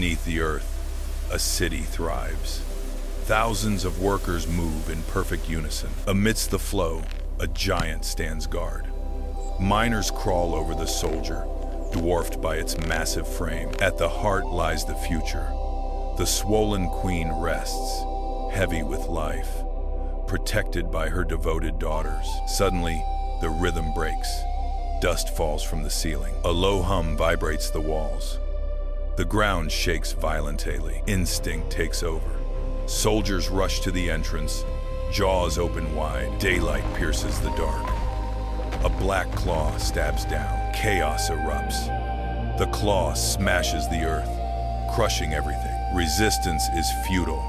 Beneath the earth, a city thrives. Thousands of workers move in perfect unison. Amidst the flow, a giant stands guard. Miners crawl over the soldier, dwarfed by its massive frame. At the heart lies the future. The swollen queen rests, heavy with life, protected by her devoted daughters. Suddenly, the rhythm breaks. Dust falls from the ceiling. A low hum vibrates the walls. The ground shakes violently. Instinct takes over. Soldiers rush to the entrance, jaws open wide. Daylight pierces the dark. A black claw stabs down. Chaos erupts. The claw smashes the earth, crushing everything. Resistance is futile.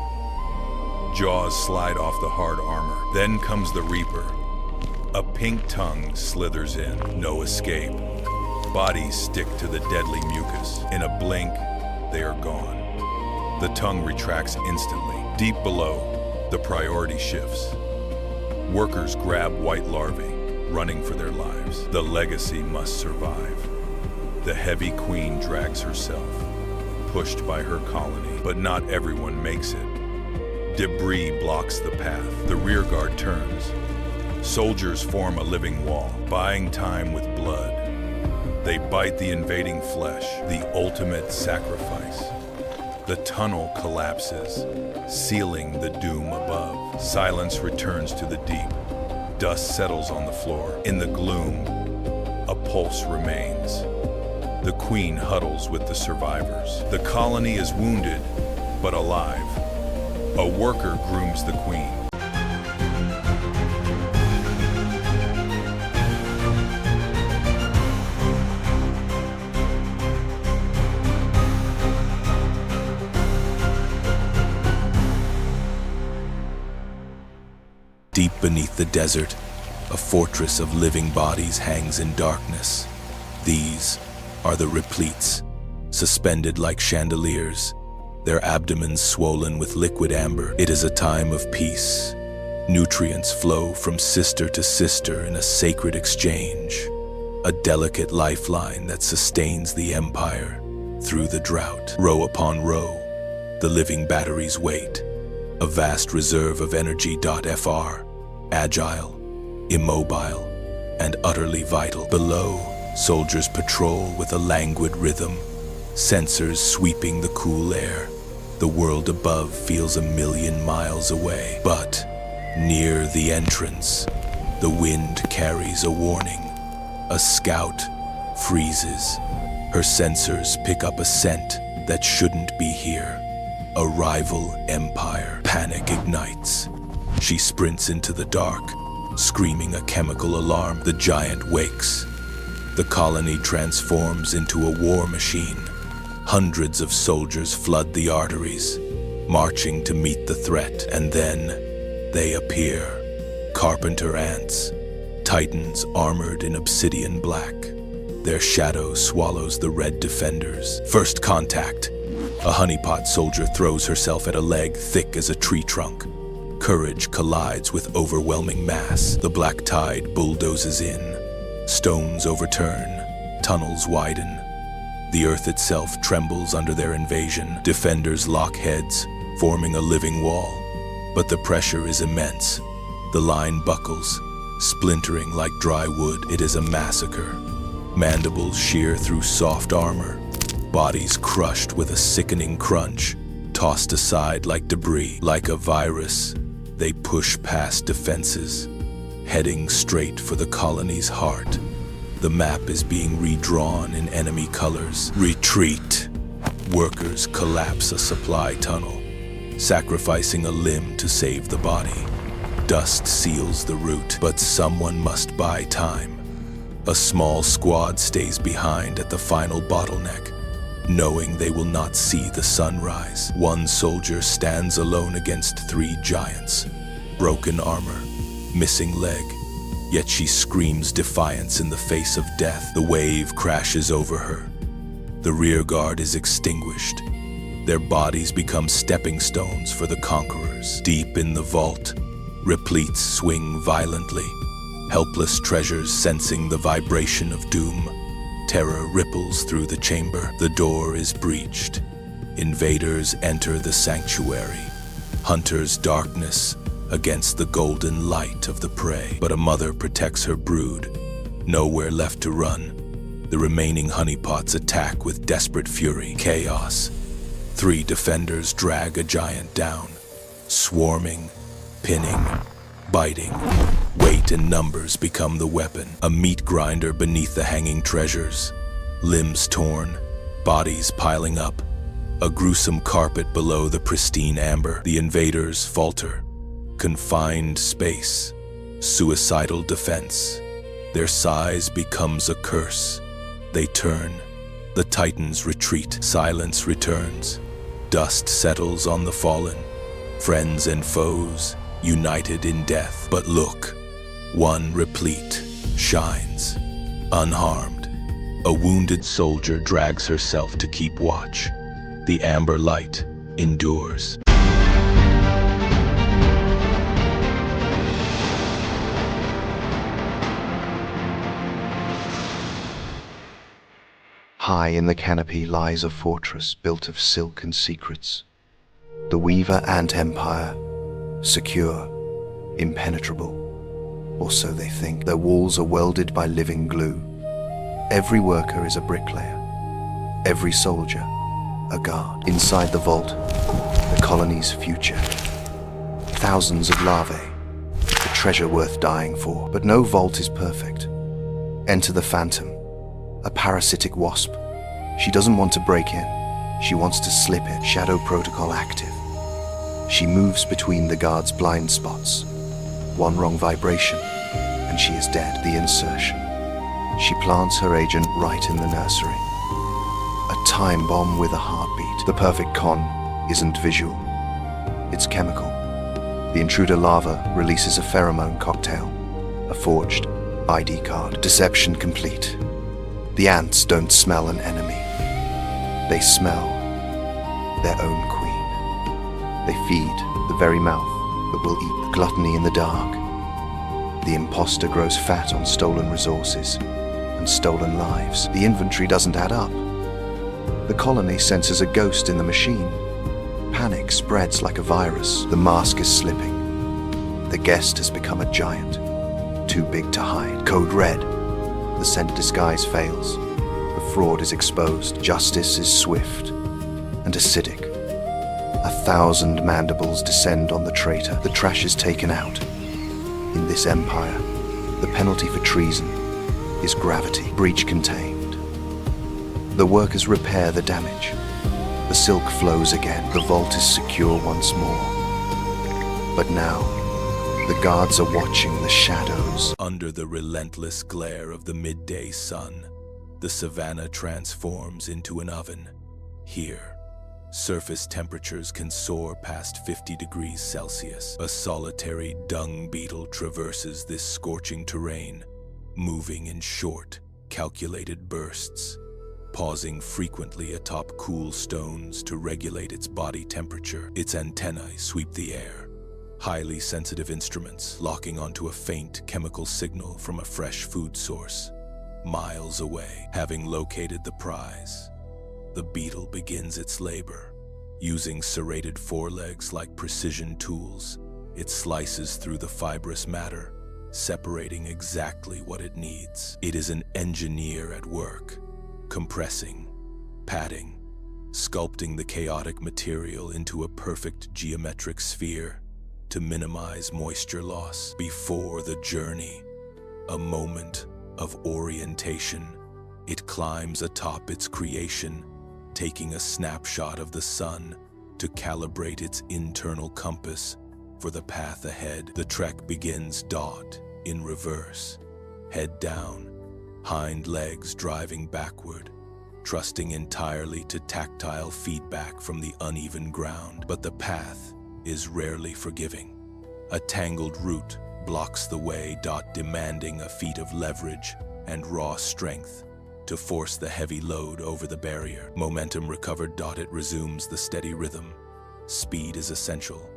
Jaws slide off the hard armor. Then comes the Reaper. A pink tongue slithers in. No escape. Bodies stick to the deadly mucus. In a blink, they are gone. The tongue retracts instantly. Deep below, the priority shifts. Workers grab white larvae, running for their lives. The legacy must survive. The heavy queen drags herself, pushed by her colony, but not everyone makes it. Debris blocks the path. The rearguard turns. Soldiers form a living wall, buying time with blood. They bite the invading flesh, the ultimate sacrifice. The tunnel collapses, sealing the doom above. Silence returns to the deep. Dust settles on the floor. In the gloom, a pulse remains. The queen huddles with the survivors. The colony is wounded, but alive. A worker grooms the queen. Deep beneath the desert, a fortress of living bodies hangs in darkness. These are the repletes, suspended like chandeliers, their abdomens swollen with liquid amber. It is a time of peace. Nutrients flow from sister to sister in a sacred exchange, a delicate lifeline that sustains the empire through the drought. Row upon row, the living batteries wait, a vast reserve of energy.fr, agile, immobile, and utterly vital. Below, soldiers patrol with a languid rhythm, sensors sweeping the cool air. The world above feels 1,000,000 miles away. But near the entrance, the wind carries a warning. A scout freezes. Her sensors pick up a scent that shouldn't be here. A rival empire. Panic ignites. She sprints into the dark, screaming a chemical alarm. The giant wakes. The colony transforms into a war machine. Hundreds of soldiers flood the arteries, marching to meet the threat. And then they appear. Carpenter ants, titans armored in obsidian black. Their shadow swallows the red defenders. First contact. A honeypot soldier throws herself at a leg thick as a tree trunk. Courage collides with overwhelming mass. The black tide bulldozes in. Stones overturn. Tunnels widen. The earth itself trembles under their invasion. Defenders lock heads, forming a living wall. But the pressure is immense. The line buckles, splintering like dry wood. It is a massacre. Mandibles shear through soft armor. Bodies crushed with a sickening crunch, tossed aside like debris. Like a virus, they push past defenses, heading straight for the colony's heart. The map is being redrawn in enemy colors. Retreat. Workers collapse a supply tunnel, sacrificing a limb to save the body. Dust seals the route, but someone must buy time. A small squad stays behind at the final bottleneck, knowing they will not see the sunrise. One soldier stands alone against 3 giants. Broken armor, missing leg. Yet she screams defiance in the face of death. The wave crashes over her. The rear guard is extinguished. Their bodies become stepping stones for the conquerors. Deep in the vault, repletes swing violently. Helpless treasures sensing the vibration of doom. Terror ripples through the chamber. The door is breached. Invaders enter the sanctuary. Hunters' darkness against the golden light of the prey. But a mother protects her brood. Nowhere left to run. The remaining honeypots attack with desperate fury. Chaos. 3 defenders drag a giant down. Swarming, pinning, biting. Weight and numbers become the weapon. A meat grinder beneath the hanging treasures. Limbs torn, bodies piling up. A gruesome carpet below the pristine amber. The invaders falter. Confined space. Suicidal defense. Their size becomes a curse. They turn. The titans retreat. Silence returns. Dust settles on the fallen. Friends and foes, united in death. But look, one replete shines, unharmed. A wounded soldier drags herself to keep watch. The amber light endures. High in the canopy lies a fortress built of silk and secrets. The Weaver Ant Empire, secure, impenetrable. Or so they think. Their walls are welded by living glue. Every worker is a bricklayer. Every soldier, a guard. Inside the vault, the colony's future. Thousands of larvae, the treasure worth dying for. But no vault is perfect. Enter the Phantom, a parasitic wasp. She doesn't want to break in. She wants to slip in. Shadow protocol active. She moves between the guard's blind spots. One wrong vibration, and she is dead. The insertion. She plants her agent right in the nursery. A time bomb with a heartbeat. The perfect con isn't visual. It's chemical. The intruder larva releases a pheromone cocktail. A forged ID card. Deception complete. The ants don't smell an enemy. They smell their own queen. They feed the very mouth that will eat. The gluttony in the dark. The imposter grows fat on stolen resources and stolen lives. The inventory doesn't add up. The colony senses a ghost in the machine. Panic spreads like a virus. The mask is slipping. The guest has become a giant, too big to hide. Code red. The scent disguise fails. The fraud is exposed. Justice is swift and acidic. 1,000 mandibles descend on the traitor. The trash is taken out. In this empire, the penalty for treason is gravity. Breach contained. The workers repair the damage. The silk flows again. The vault is secure once more. But now, the guards are watching the shadows. Under the relentless glare of the midday sun, the savannah transforms into an oven. Here, surface temperatures can soar past 50 degrees Celsius. A solitary dung beetle traverses this scorching terrain, moving in short, calculated bursts, pausing frequently atop cool stones to regulate its body temperature. Its antennae sweep the air, highly sensitive instruments locking onto a faint chemical signal from a fresh food source. Miles away, having located the prize, the beetle begins its labor. Using serrated forelegs like precision tools, it slices through the fibrous matter, separating exactly what it needs. It is an engineer at work, compressing, patting, sculpting the chaotic material into a perfect geometric sphere to minimize moisture loss. Before the journey, a moment of orientation, it climbs atop its creation, taking a snapshot of the sun to calibrate its internal compass for the path ahead. The trek begins in reverse, head down, hind legs driving backward, trusting entirely to tactile feedback from the uneven ground. But the path is rarely forgiving. A tangled root blocks the way, demanding a feat of leverage and raw strength to force the heavy load over the barrier. Momentum recovered, it resumes the steady rhythm. Speed is essential,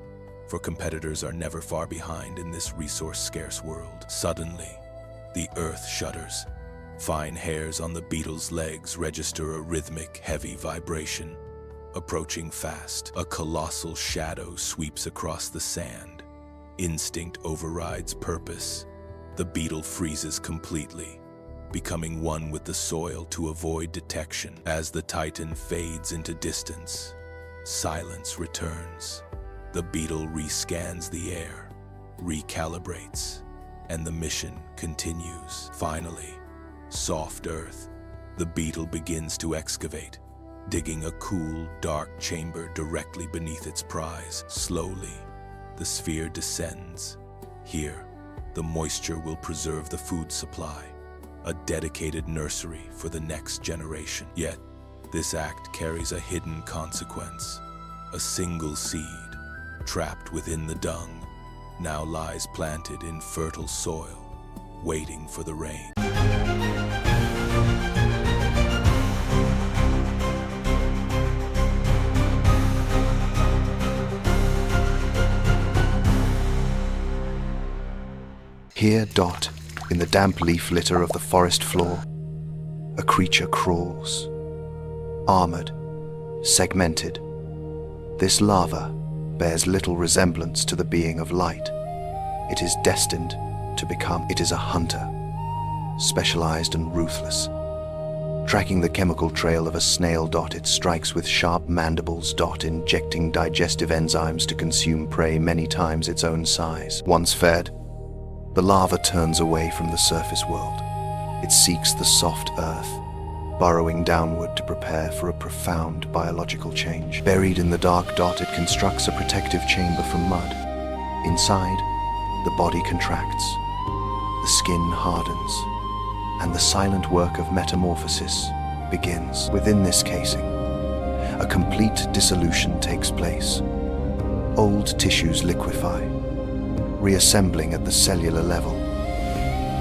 for competitors are never far behind in this resource-scarce world. Suddenly, the earth shudders. Fine hairs on the beetle's legs register a rhythmic, heavy vibration. approaching fast. A colossal shadow sweeps across the sand. Instinct overrides purpose. The beetle freezes completely, becoming one with the soil to avoid detection. As the titan fades into distance, silence returns. The beetle rescans the air, recalibrates, and the mission continues. Finally, soft earth. The beetle begins to excavate, digging a cool, dark chamber directly beneath its prize. Slowly, the sphere descends. Here, the moisture will preserve the food supply, a dedicated nursery for the next generation. Yet, this act carries a hidden consequence. A single seed, trapped within the dung, now lies planted in fertile soil, waiting for the rain. Here, Dot, in the damp leaf litter of the forest floor, a creature crawls. Armored, segmented, this larva bears little resemblance to the being of light. It is destined to become. It is a hunter, specialized and ruthless. Tracking the chemical trail of a snail, Dot, it strikes with sharp mandibles, Dot, injecting digestive enzymes to consume prey many times its own size. Once fed, the larva turns away from the surface world. It seeks the soft earth, burrowing downward to prepare for a profound biological change. Buried in the dark, Dot, it constructs a protective chamber from mud. Inside, the body contracts, the skin hardens, and the silent work of metamorphosis begins. Within this casing, a complete dissolution takes place. Old tissues liquefy, reassembling at the cellular level,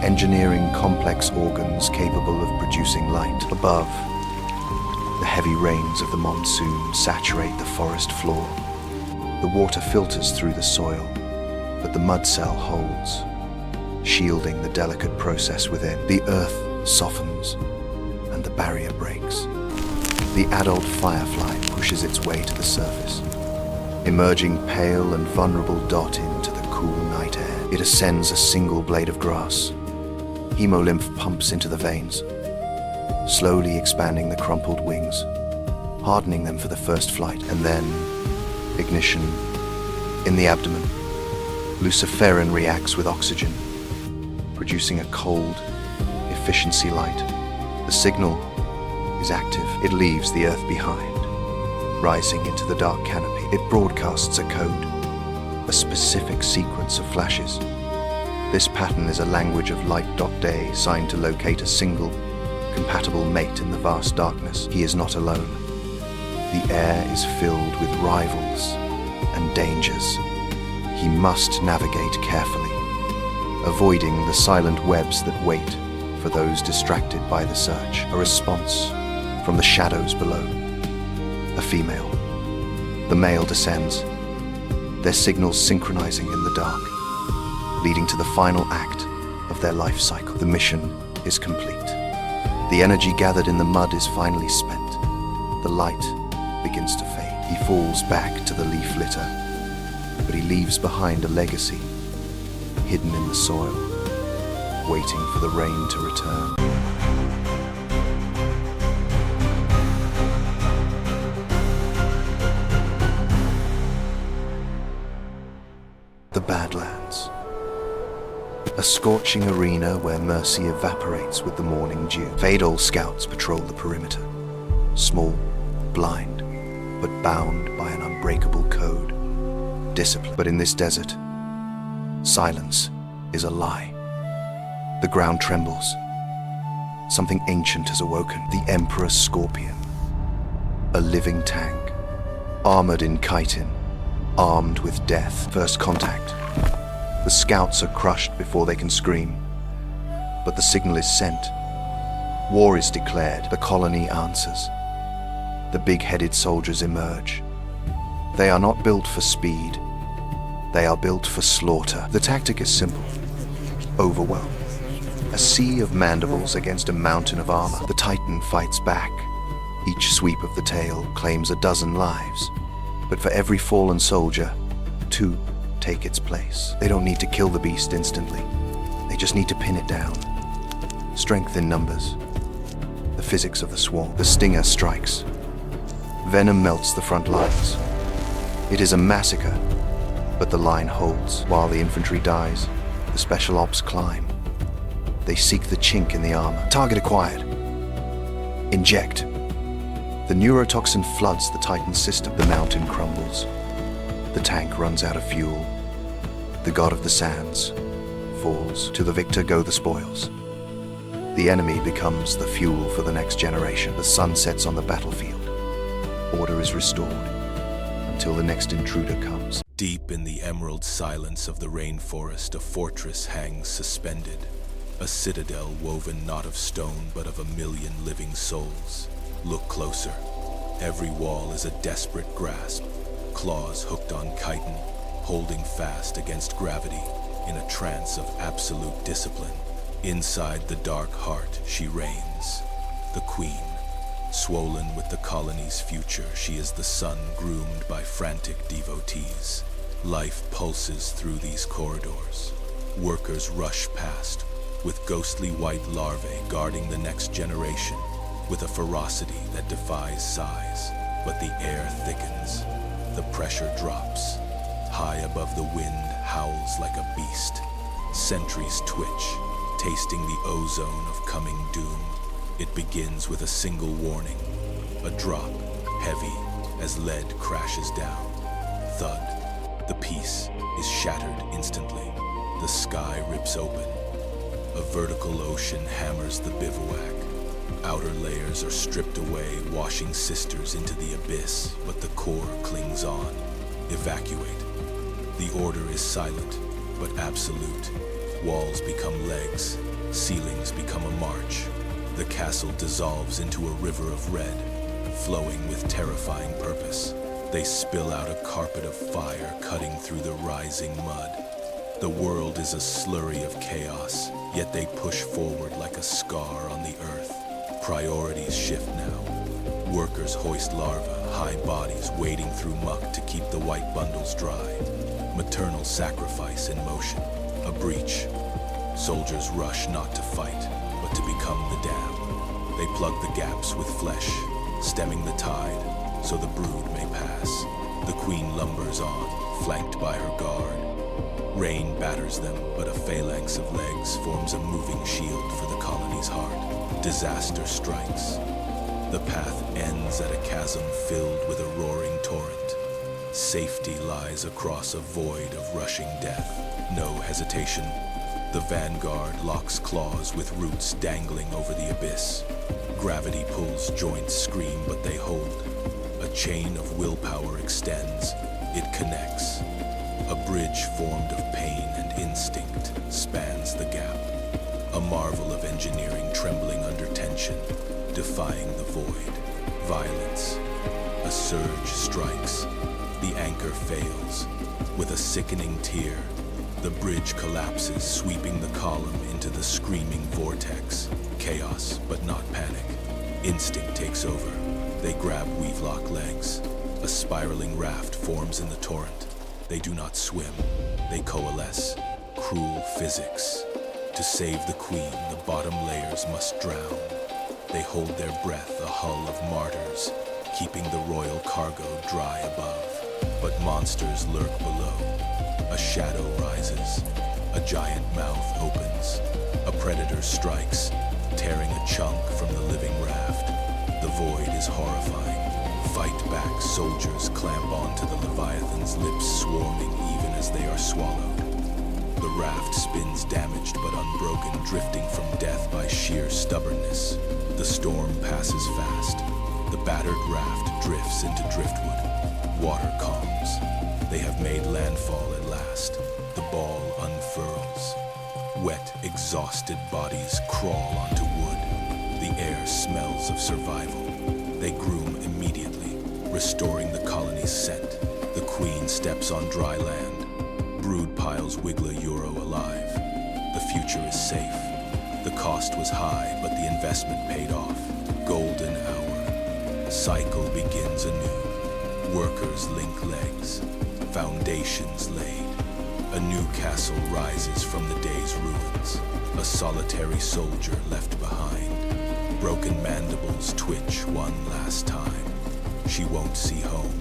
engineering complex organs capable of producing light. Above, the heavy rains of the monsoon saturate the forest floor. The water filters through the soil, but the mud cell holds, shielding the delicate process within. The earth softens, and the barrier breaks. The adult firefly pushes its way to the surface, emerging pale and vulnerable, Dot, into the cool night air. It ascends a single blade of grass. Hemolymph pumps into the veins, slowly expanding the crumpled wings, hardening them for the first flight. And then, ignition in the abdomen. Luciferin reacts with oxygen, producing a cold, efficiency light. The signal is active. It leaves the Earth behind, rising into the dark canopy. It broadcasts a code, a specific sequence of flashes. This pattern is a language of light. Day, signed to locate a single, compatible mate in the vast darkness. He is not alone. The air is filled with rivals and dangers. He must navigate carefully, avoiding the silent webs that wait for those distracted by the search. A response from the shadows below. A female. The male descends, their signals synchronizing in the dark, leading to the final act of their life cycle. The mission is complete. The energy gathered in the mud is finally spent. The light begins to fade. He falls back to the leaf litter, but he leaves behind a legacy, hidden in the soil, waiting for the rain to return. The Badlands. A scorching arena where mercy evaporates with the morning dew. Fadal scouts patrol the perimeter, small, blind, but bound by an unbreakable code. Discipline. But in this desert, silence is a lie. The ground trembles. Something ancient has awoken. The Emperor Scorpion. A living tank, armored in chitin, armed with death. First contact. The scouts are crushed before they can scream, but the signal is sent. War is declared. The colony answers. The big-headed soldiers emerge. They are not built for speed. They are built for slaughter. The tactic is simple. Overwhelm. A sea of mandibles against a mountain of armor. The Titan fights back, Each sweep of the tail claims a dozen lives, but for every fallen soldier, 2 take its place. They don't need to kill the beast instantly. They just need to pin it down. Strength in numbers. The physics of the swarm. The stinger strikes. Venom melts the front lines. It is a massacre, but the line holds. While the infantry dies, the special ops climb. They seek the chink in the armor. Target acquired. Inject. The neurotoxin floods the Titan system. The mountain crumbles. The tank runs out of fuel. The god of the sands falls. To the victor go the spoils. The enemy becomes the fuel for the next generation. The sun sets on the battlefield. Order is restored until the next intruder comes. Deep in the emerald silence of the rainforest, a fortress hangs suspended. A citadel woven not of stone, but of 1,000,000 living souls. Look closer. Every wall is a desperate grasp, claws hooked on chitin, holding fast against gravity in a trance of absolute discipline. Inside the dark heart, she reigns, the queen. Swollen with the colony's future, she is the sun groomed by frantic devotees. Life pulses through these corridors. Workers rush past, with ghostly white larvae guarding the next generation, with a ferocity that defies size. But the air thickens, the pressure drops. High above the wind howls like a beast. Sentries twitch, tasting the ozone of coming doom. It begins with a single warning, a drop, heavy as lead crashes down. Thud. The peace is shattered instantly. The sky rips open. A vertical ocean hammers the bivouac. Outer layers are stripped away, washing sisters into the abyss, but the core clings on. Evacuate. The order is silent, but absolute. Walls become legs, ceilings become a march. The castle dissolves into a river of red, flowing with terrifying purpose. They spill out a carpet of fire cutting through the rising mud. The world is a slurry of chaos, yet they push forward like a scar on the earth. Priorities shift now. Workers hoist larvae, high bodies wading through muck to keep the white bundles dry. Maternal sacrifice in motion, a breach. Soldiers rush not to fight, but to become the dam. They plug the gaps with flesh, stemming the tide, so the brood may pass. The queen lumbers on, flanked by her guard. Rain batters them, but a phalanx of legs forms a moving shield for the colony's heart. Disaster strikes. The path ends at a chasm filled with a roaring torrent. Safety lies across a void of rushing death. No hesitation. The vanguard locks claws with roots dangling over the abyss. Gravity pulls, joints scream, but they hold. A chain of willpower extends. It connects. A bridge formed of pain and instinct spans the gap. A marvel of engineering trembling under tension, defying the void. Violence. A surge strikes. The anchor fails. With a sickening tear, the bridge collapses, sweeping the column into the screaming vortex. Chaos, but not panic. Instinct takes over. They grab weave-lock legs. A spiraling raft forms in the torrent. They do not swim. They coalesce. Cruel physics. To save the queen, the bottom layers must drown. They hold their breath, a hull of martyrs, keeping the royal cargo dry above. But monsters lurk below. A shadow rises. A giant mouth opens. A predator strikes, tearing a chunk from the living raft. The void is horrifying. Fight back, soldiers clamp onto the Leviathan's lips, swarming even as they are swallowed. The raft spins damaged but unbroken, drifting from death by sheer stubbornness. The storm passes fast. The battered raft drifts into driftwood. Water calms. They have made landfall at last. The ball unfurls. Wet, exhausted bodies crawl onto wood. The air smells of survival. They groom immediately, restoring the colony's scent. The queen steps on dry land. Brood piles wiggle a euro alive. The future is safe. The cost was high, but the investment paid off. Golden hour. cycle begins anew. Workers link legs, foundations laid. A new castle rises from the day's ruins. A solitary soldier left behind. Broken mandibles twitch one last time. She won't see home.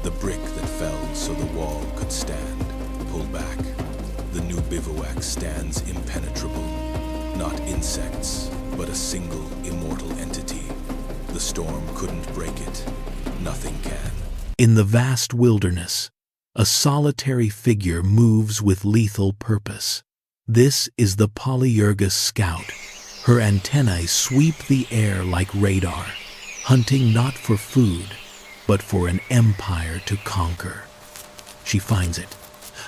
The brick that fell so the wall could stand. Pull back. The new bivouac stands impenetrable. Not insects, but a single immortal entity. The storm couldn't break it. Nothing can. In the vast wilderness, a solitary figure moves with lethal purpose. This is the Polyergus Scout. Her antennae sweep the air like radar, hunting not for food, but for an empire to conquer. She finds it,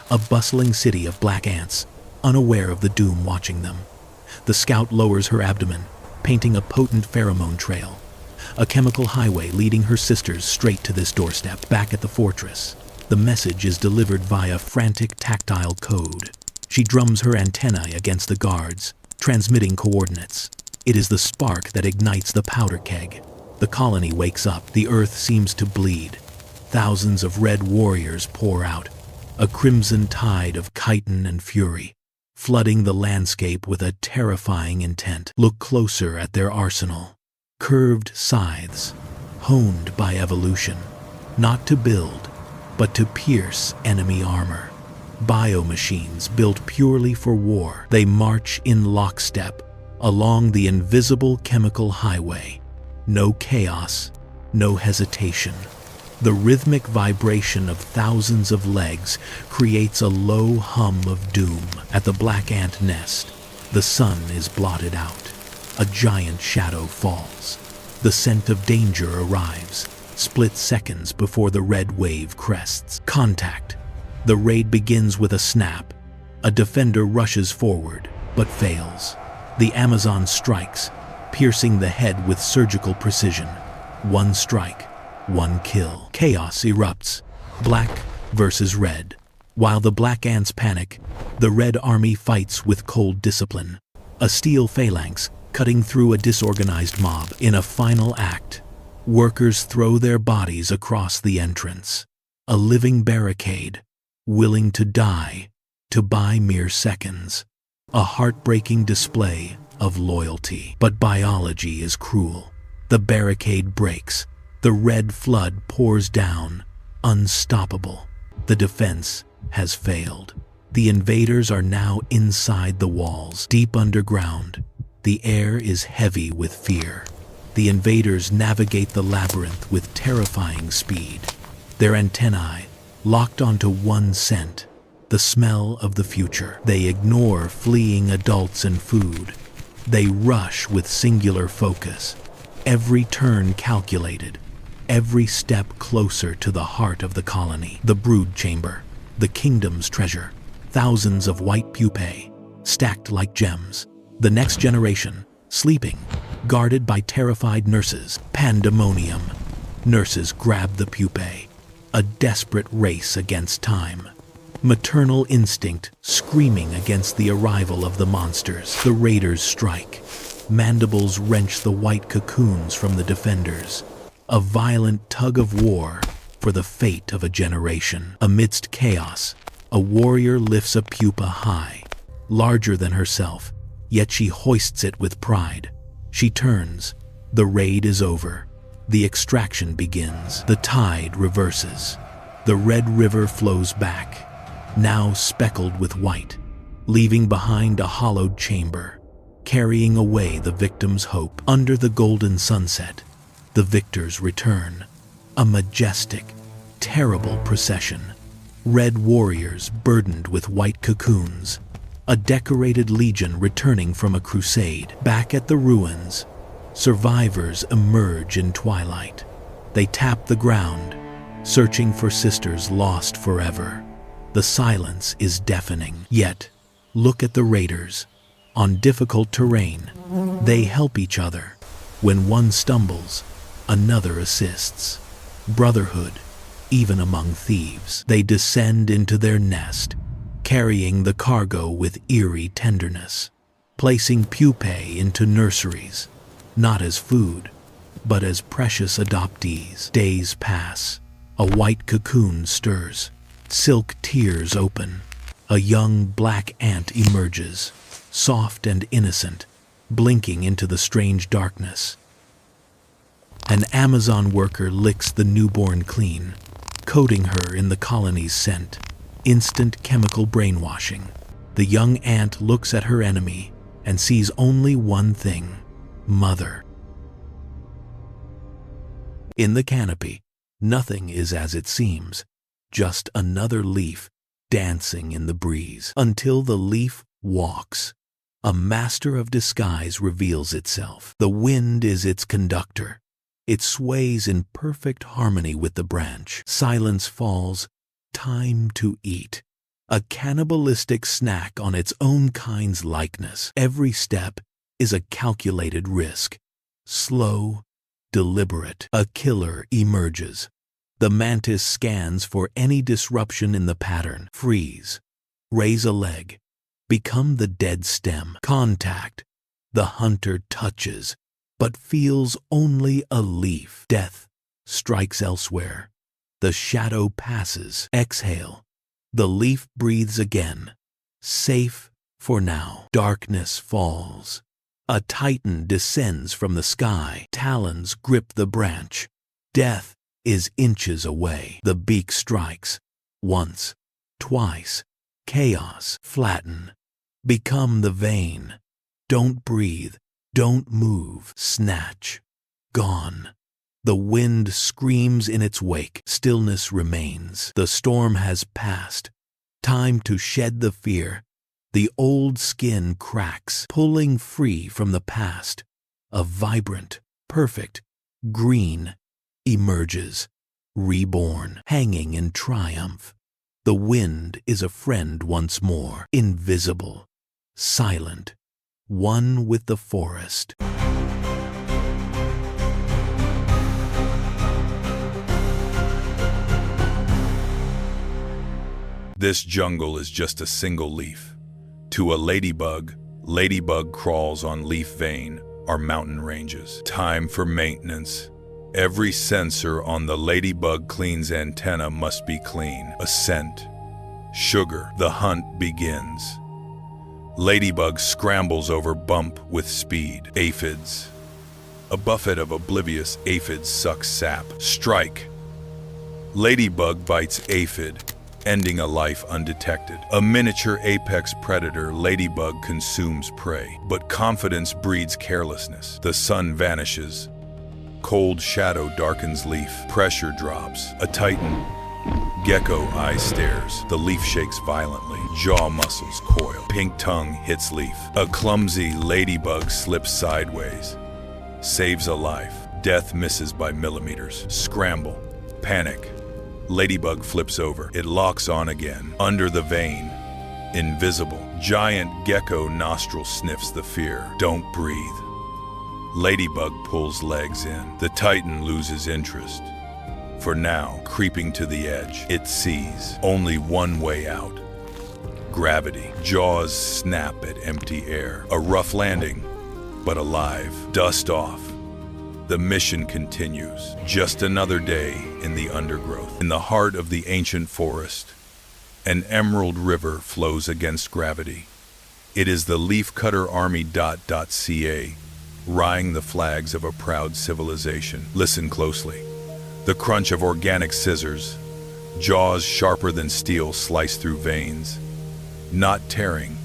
a bustling city of black ants, unaware of the doom watching them. The Scout lowers her abdomen, painting a potent pheromone trail, a chemical highway leading her sisters straight to this doorstep. Back at the fortress, the message is delivered via frantic tactile code. She drums her antennae against the guards, transmitting coordinates. It is the spark that ignites the powder keg. The colony wakes up. The earth seems to bleed. Thousands of red warriors pour out, a crimson tide of chitin and fury, flooding the landscape with a terrifying intent. Look closer at their arsenal. Curved scythes, honed by evolution, not to build, but to pierce enemy armor. Biomachines built purely for war. They march in lockstep along the invisible chemical highway. No chaos, no hesitation. The rhythmic vibration of thousands of legs creates a low hum of doom. At the black ant nest, the sun is blotted out. A giant shadow falls. The scent of danger arrives, split seconds before the red wave crests. Contact. The raid begins with a snap. A defender rushes forward, but fails. The Amazon strikes, piercing the head with surgical precision. One strike, one kill. Chaos erupts, black versus red. While the black ants panic, the red army fights with cold discipline. A steel phalanx cutting through a disorganized mob. In a final act, workers throw their bodies across the entrance. A living barricade, willing to die to buy mere seconds. A heartbreaking display of loyalty. But biology is cruel. The barricade breaks. The red flood pours down, unstoppable. The defense has failed. The invaders are now inside the walls, deep underground. The air is heavy with fear. The invaders navigate the labyrinth with terrifying speed. Their antennae locked onto one scent, the smell of the future. They ignore fleeing adults and food. They rush with singular focus, every turn calculated, every step closer to the heart of the colony. The brood chamber, the kingdom's treasure, thousands of white pupae, stacked like gems. The next generation, sleeping, guarded by terrified nurses. Pandemonium. Nurses grab the pupae, a desperate race against time. Maternal instinct screaming against the arrival of the monsters. The raiders strike. Mandibles wrench the white cocoons from the defenders. A violent tug of war for the fate of a generation. Amidst chaos, a warrior lifts a pupa high, larger than herself, yet she hoists it with pride. She turns. The raid is over. The extraction begins. The tide reverses. The red river flows back, now speckled with white, leaving behind a hollowed chamber, carrying away the victim's hope. Under the golden sunset, the victors return. A majestic, terrible procession. Red warriors burdened with white cocoons. A decorated legion returning from a crusade. Back at the ruins, survivors emerge in twilight. They tap the ground, searching for sisters lost forever. The silence is deafening. Yet, look at the raiders. On difficult terrain, they help each other. When one stumbles, another assists. Brotherhood, even among thieves. They descend into their nest, carrying the cargo with eerie tenderness, placing pupae into nurseries, not as food, but as precious adoptees. Days pass. A white cocoon stirs. Silk tears open. A young black ant emerges, soft and innocent, blinking into the strange darkness. An Amazon worker licks the newborn clean, coating her in the colony's scent. Instant chemical brainwashing. The young ant looks at her enemy and sees only one thing: mother. In the canopy, nothing is as it seems, just another leaf dancing in the breeze, until the leaf walks. A master of disguise reveals itself. The wind is its conductor. It sways in perfect harmony with the branch. Silence falls. Time to eat. A cannibalistic snack on its own kind's likeness. Every step is a calculated risk. Slow, deliberate. A killer emerges. The mantis scans for any disruption in the pattern. Freeze. Raise a leg. Become the dead stem. Contact. The hunter touches, but feels only a leaf. Death strikes elsewhere. The shadow passes. Exhale. The leaf breathes again. Safe for now. Darkness falls. A titan descends from the sky. Talons grip the branch. Death is inches away. The beak strikes. Once, twice. Chaos. Flatten. Become the vein. Don't breathe. Don't move. Snatch. Gone. The wind screams in its wake. Stillness remains. The storm has passed. Time to shed the fear. The old skin cracks, pulling free from the past. A vibrant, perfect, green emerges, reborn, hanging in triumph. The wind is a friend once more, invisible, silent, one with the forest. This jungle is just a single leaf. To a ladybug, ladybug crawls on leaf vein are mountain ranges. Time for maintenance. Every sensor on the ladybug clean's antenna must be clean. A scent. Sugar. The hunt begins. Ladybug scrambles over bump with speed. Aphids. A buffet of oblivious aphids sucks sap. Strike. Ladybug bites aphid, ending a life undetected. A miniature apex predator, ladybug consumes prey, but confidence breeds carelessness. The sun vanishes. Cold shadow darkens leaf. Pressure drops. A titan. Gecko eye stares. The leaf shakes violently. Jaw muscles coil. Pink tongue hits leaf. A clumsy ladybug slips sideways. Saves a life. Death misses by millimeters. Scramble. Panic. Ladybug flips over. It locks on again. Under the vein. Invisible. Giant gecko nostril sniffs the fear. Don't breathe. Ladybug pulls legs in. The titan loses interest. For now, creeping to the edge, it sees only one way out. Gravity. Jaws snap at empty air. A rough landing, but alive. Dust off. The mission continues. Just another day in the undergrowth. In the heart of the ancient forest, an emerald river flows against gravity. It is the leafcutter army.ca, rying the flags of a proud civilization. Listen closely. The crunch of organic scissors, jaws sharper than steel slice through veins. Not tearing,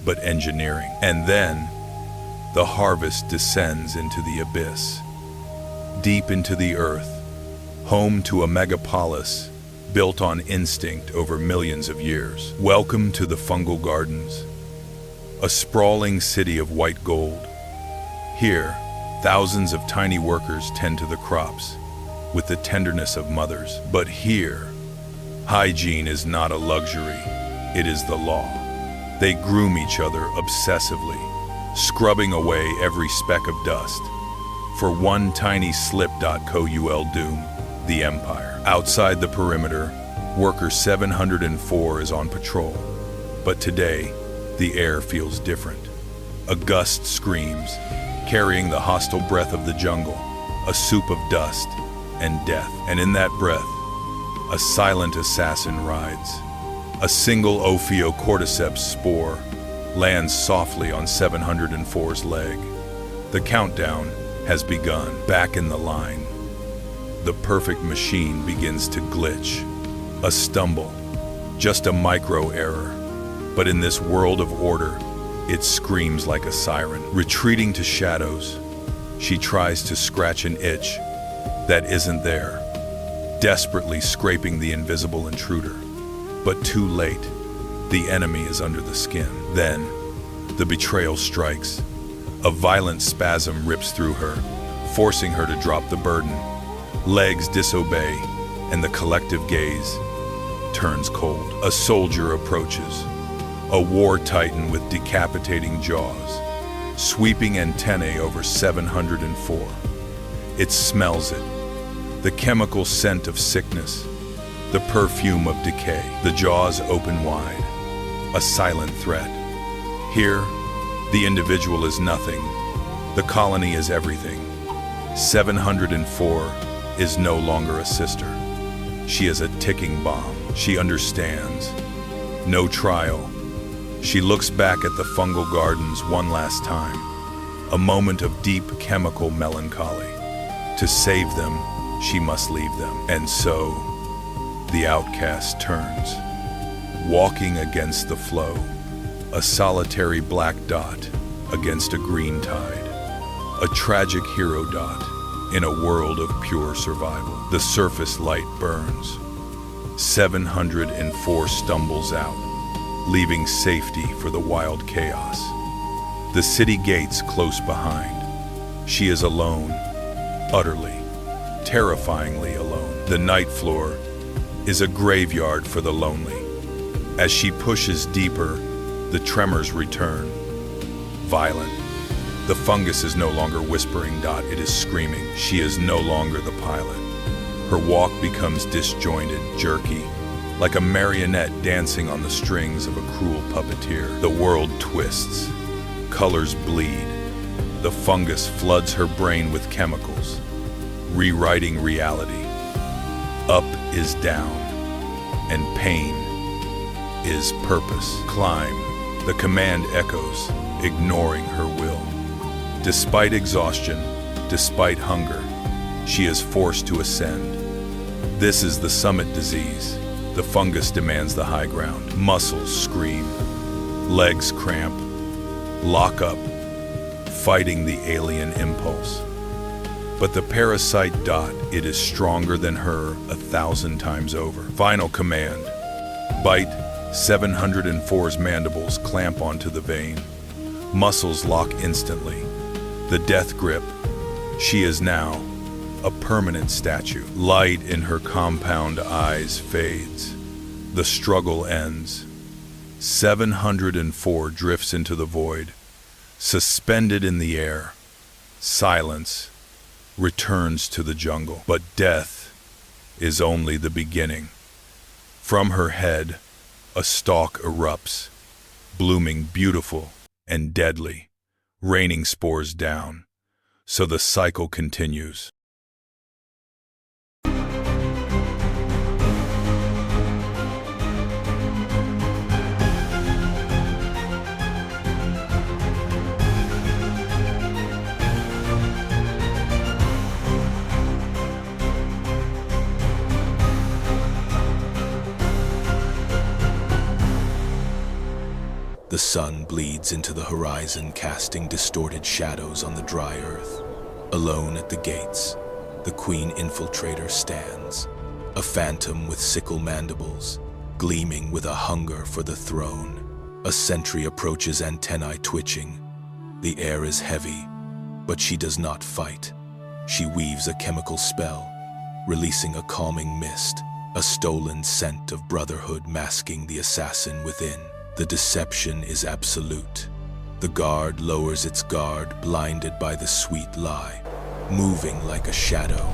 but engineering. And then, the harvest descends into the abyss. Deep into the earth, home to a megapolis built on instinct over millions of years. Welcome to the fungal gardens, a sprawling city of white gold. Here, thousands of tiny workers tend to the crops with the tenderness of mothers. But here, hygiene is not a luxury, it is the law. They groom each other obsessively, scrubbing away every speck of dust. For one tiny slip. Coul doom, the empire. Outside the perimeter, worker 704 is on patrol. But today, the air feels different. A gust screams, carrying the hostile breath of the jungle. a soup of dust and death. And in that breath, a silent assassin rides. A single Ophiocordyceps spore lands softly on 704's leg. The countdown has begun. Back in the line, the perfect machine begins to glitch. A stumble, just a micro error. But in this world of order, it screams like a siren. Retreating to shadows, she tries to scratch an itch that isn't there, desperately scraping the invisible intruder. But too late, the enemy is under the skin. Then, the betrayal strikes. A violent spasm rips through her, forcing her to drop the burden. Legs disobey, and the collective gaze turns cold. A soldier approaches, a war titan with decapitating jaws, sweeping antennae over 704. It smells it, the chemical scent of sickness, the perfume of decay. The jaws open wide, a silent threat. Here, the individual is nothing, the colony is everything. 704 is no longer a sister. She is a ticking bomb. She understands. No trial. She looks back at the fungal gardens one last time, a moment of deep chemical melancholy. To save them, she must leave them. And so, the outcast turns, walking against the flow, a solitary black dot against a green tide, a tragic hero dot in a world of pure survival. The surface light burns. 704 stumbles out, leaving safety for the wild chaos. The city gates close behind. She is alone, utterly, terrifyingly alone. The night floor is a graveyard for the lonely. As she pushes deeper, the tremors return, violent. The fungus is no longer whispering, it is screaming. She is no longer the pilot. Her walk becomes disjointed, jerky, like a marionette dancing on the strings of a cruel puppeteer. The world twists, colors bleed. The fungus floods her brain with chemicals, rewriting reality. Up is down, and pain is purpose. Climb, the command echoes, ignoring her will. Despite exhaustion, despite hunger, she is forced to ascend. This is the summit disease. The fungus demands the high ground. Muscles scream, legs cramp, lock up, fighting the alien impulse. But the parasite dot, it is stronger than her 1,000 times over. Final command. Bite. 704's mandibles clamp onto the vein. Muscles lock instantly. The death grip. She is now a permanent statue. Light in her compound eyes fades. The struggle ends. 704 drifts into the void, suspended in the air. Silence returns to the jungle. But death is only the beginning. From her head, a stalk erupts, blooming beautiful and deadly, raining spores down. So the cycle continues. The sun bleeds into the horizon, casting distorted shadows on the dry earth. Alone at the gates, the queen infiltrator stands, a phantom with sickle mandibles, gleaming with a hunger for the throne. A sentry approaches, antennae twitching. The air is heavy, but she does not fight. She weaves a chemical spell, releasing a calming mist, a stolen scent of brotherhood masking the assassin within. The deception is absolute. The guard lowers its guard, blinded by the sweet lie. Moving like a shadow,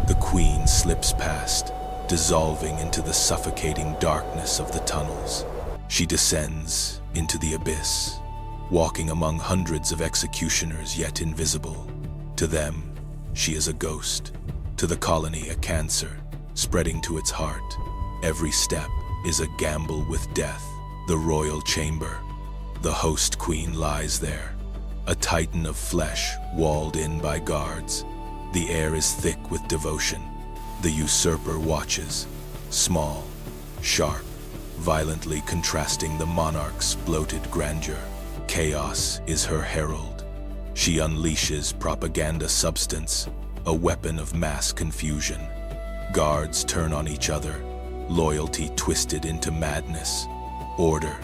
the queen slips past, dissolving into the suffocating darkness of the tunnels. She descends into the abyss, walking among hundreds of executioners yet invisible. To them, she is a ghost. To the colony, a cancer, spreading to its heart. Every step is a gamble with death. The royal chamber. The host queen lies there, a titan of flesh walled in by guards. The air is thick with devotion. The usurper watches, small, sharp, violently contrasting the monarch's bloated grandeur. Chaos is her herald. She unleashes propaganda substance, a weapon of mass confusion. Guards turn on each other, loyalty twisted into madness. Order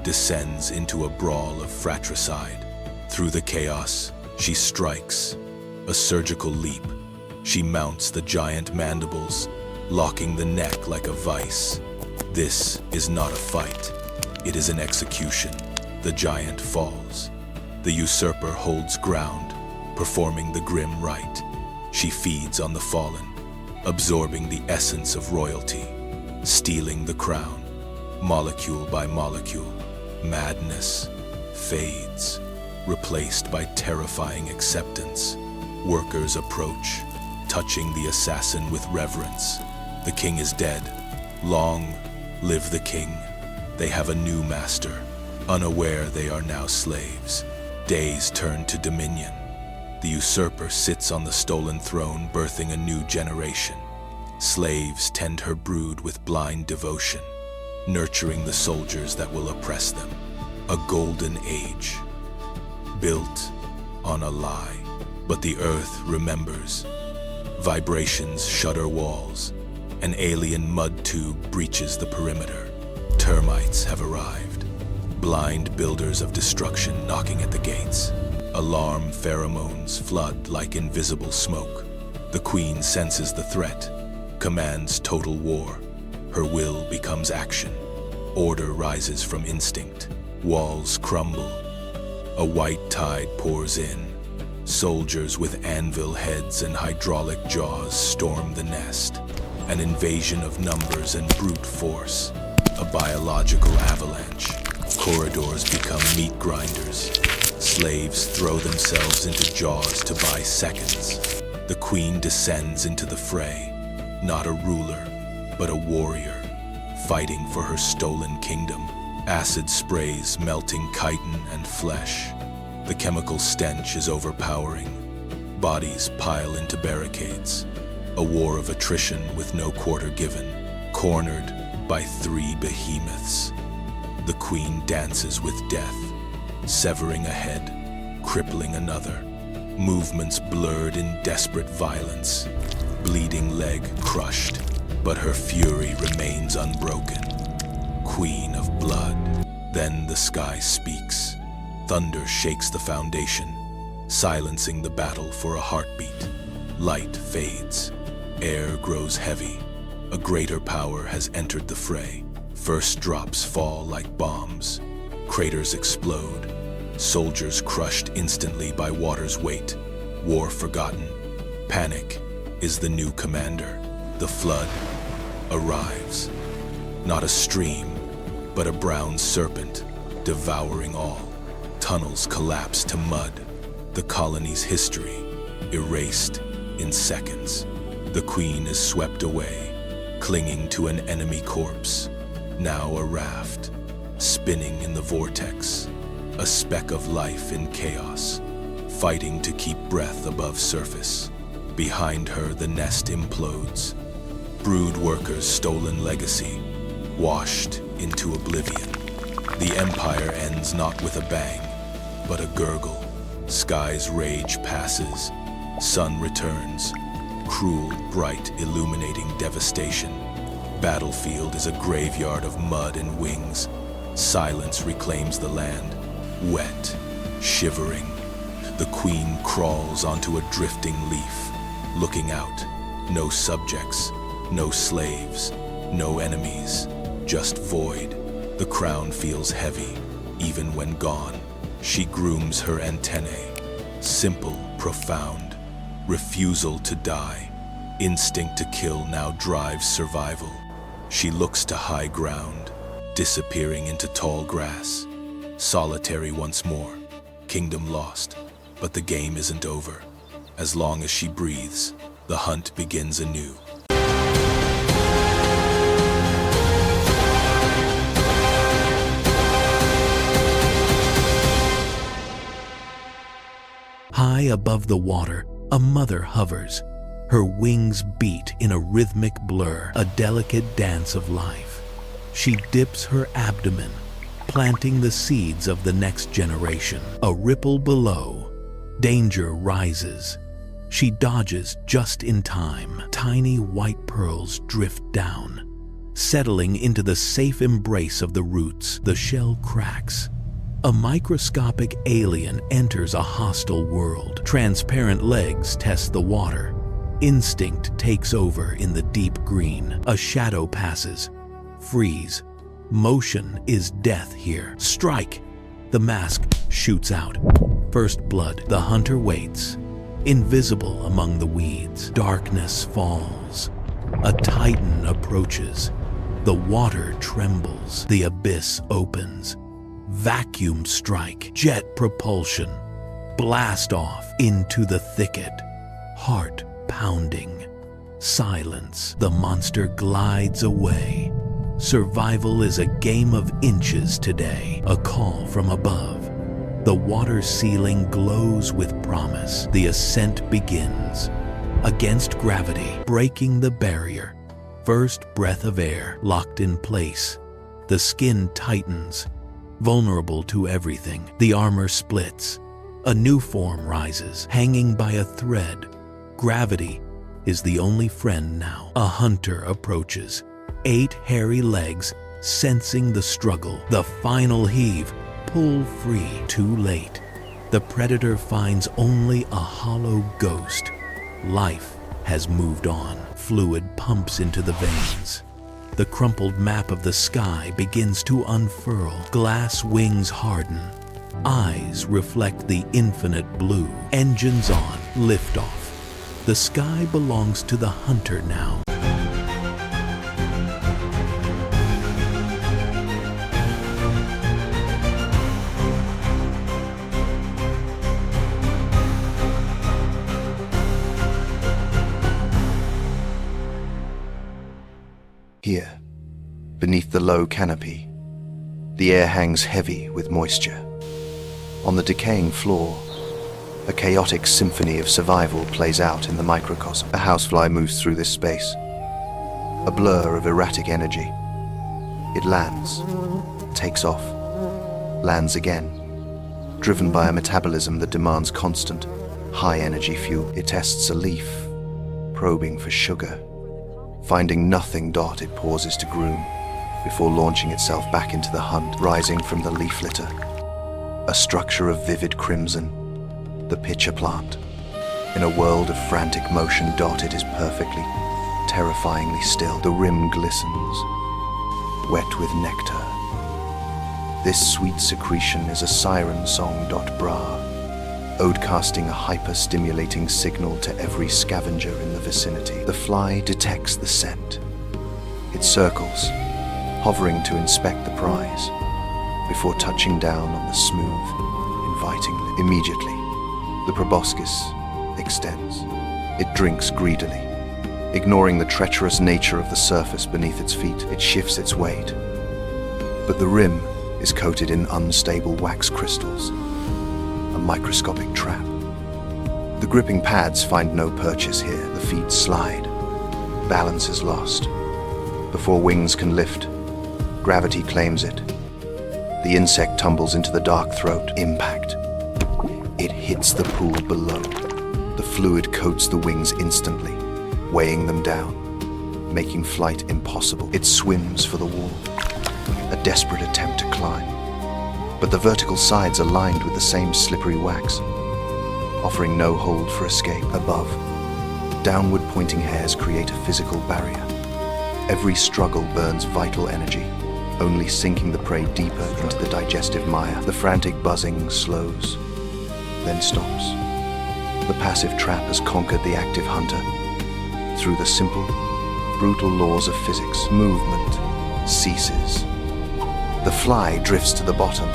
descends into a brawl of fratricide. Through the chaos, she strikes. A surgical leap. She mounts the giant mandibles, locking the neck like a vice. This is not a fight. It is an execution. The giant falls. The usurper holds ground, performing the grim rite. She feeds on the fallen, absorbing the essence of royalty, stealing the crown, molecule by molecule. Madness fades, replaced by terrifying acceptance. Workers approach, touching the assassin with reverence. The king is dead. Long live the king. They have a new master, unaware they are now slaves. Days turn to dominion. The usurper sits on the stolen throne, birthing a new generation. Slaves tend her brood with blind devotion, nurturing the soldiers that will oppress them. A golden age, built on a lie. But the earth remembers. Vibrations shudder walls. An alien mud tube breaches the perimeter. Termites have arrived. Blind builders of destruction knocking at the gates. Alarm pheromones flood like invisible smoke. The queen senses the threat, commands total war. Her will becomes action. Order rises from instinct. Walls crumble. A white tide pours in. Soldiers with anvil heads and hydraulic jaws storm the nest. An invasion of numbers and brute force. A biological avalanche. Corridors become meat grinders. Slaves throw themselves into jaws to buy seconds. The queen descends into the fray. Not a ruler, but a warrior, fighting for her stolen kingdom. Acid sprays melting chitin and flesh. The chemical stench is overpowering. Bodies pile into barricades. A war of attrition with no quarter given. Cornered by 3 behemoths. The queen dances with death, severing a head, crippling another. Movements blurred in desperate violence. Bleeding leg crushed, but her fury remains unbroken. Queen of blood. Then the sky speaks. Thunder shakes the foundation, silencing the battle for a heartbeat. Light fades. Air grows heavy. A greater power has entered the fray. First drops fall like bombs. Craters explode. Soldiers crushed instantly by water's weight. War forgotten. Panic is the new commander. The flood arrives. Not a stream, but a brown serpent, devouring all. Tunnels collapse to mud. The colony's history erased in seconds. The queen is swept away, clinging to an enemy corpse. Now a raft, spinning in the vortex. A speck of life in chaos, fighting to keep breath above surface. Behind her, the nest implodes. Brood workers' stolen legacy, washed into oblivion. The empire ends not with a bang, but a gurgle. Sky's rage passes. Sun returns. Cruel, bright, illuminating devastation. Battlefield is a graveyard of mud and wings. Silence reclaims the land. Wet, shivering. The queen crawls onto a drifting leaf. Looking out. No subjects. No slaves. No enemies. Just void. The crown feels heavy, even when gone. She grooms her antennae. Simple, profound. Refusal to die. Instinct to kill now drives survival. She looks to high ground, disappearing into tall grass. Solitary once more. Kingdom lost. But the game isn't over. As long as she breathes, the hunt begins anew. High above the water, a mother hovers. Her wings beat in a rhythmic blur, a delicate dance of life. She dips her abdomen, planting the seeds of the next generation. A ripple below, danger rises. She dodges just in time. Tiny white pearls drift down, settling into the safe embrace of the roots. The shell cracks. A microscopic alien enters a hostile world. Transparent legs test the water. Instinct takes over in the deep green. A shadow passes. Freeze. Motion is death here. Strike! The mask shoots out. First blood. The hunter waits. Invisible among the weeds. Darkness falls. A titan approaches. The water trembles. The abyss opens. Vacuum strike. Jet propulsion. Blast off into the thicket. Heart pounding. Silence. The monster glides away. Survival is a game of inches today. A call from above. The water ceiling glows with promise. The ascent begins. Against gravity, breaking the barrier. First breath of air locked in place. The skin tightens, vulnerable to everything. The armor splits. A new form rises, hanging by a thread. Gravity is the only friend now. A hunter approaches. 8 hairy legs, sensing the struggle. The final heave. Pull free. Too late. The predator finds only a hollow ghost. Life has moved on. Fluid pumps into the veins. The crumpled map of the sky begins to unfurl. Glass wings harden. Eyes reflect the infinite blue. Engines on. Liftoff. The sky belongs to the hunter now. Here, beneath the low canopy, the air hangs heavy with moisture. On the decaying floor, a chaotic symphony of survival plays out in the microcosm. A housefly moves through this space, a blur of erratic energy. It lands, takes off, lands again, driven by a metabolism that demands constant, high-energy fuel. It tests a leaf, probing for sugar. Finding nothing, it pauses to groom before launching itself back into the hunt. Rising from the leaf litter, a structure of vivid crimson, the pitcher plant. In a world of frantic motion, it is perfectly, terrifyingly still. The rim glistens, wet with nectar. This sweet secretion is a siren song. Bra. Ode casting a hyper-stimulating signal to every scavenger in the vicinity. The fly detects the scent. It circles, hovering to inspect the prize, before touching down on the smooth, inviting lip. Immediately, the proboscis extends. It drinks greedily, ignoring the treacherous nature of the surface beneath its feet. It shifts its weight, but the rim is coated in unstable wax crystals. A microscopic trap. The gripping pads find no purchase here. The feet slide. Balance is lost. Before wings can lift, gravity claims it. The insect tumbles into the dark throat. Impact. It hits the pool below. The fluid coats the wings instantly, weighing them down, making flight impossible. It swims for the wall, a desperate attempt to climb. But the vertical sides are lined with the same slippery wax, offering no hold for escape. Above, downward pointing hairs create a physical barrier. Every struggle burns vital energy, only sinking the prey deeper into the digestive mire. The frantic buzzing slows, then stops. The passive trap has conquered the active hunter. Through the simple, brutal laws of physics, movement ceases. The fly drifts to the bottom,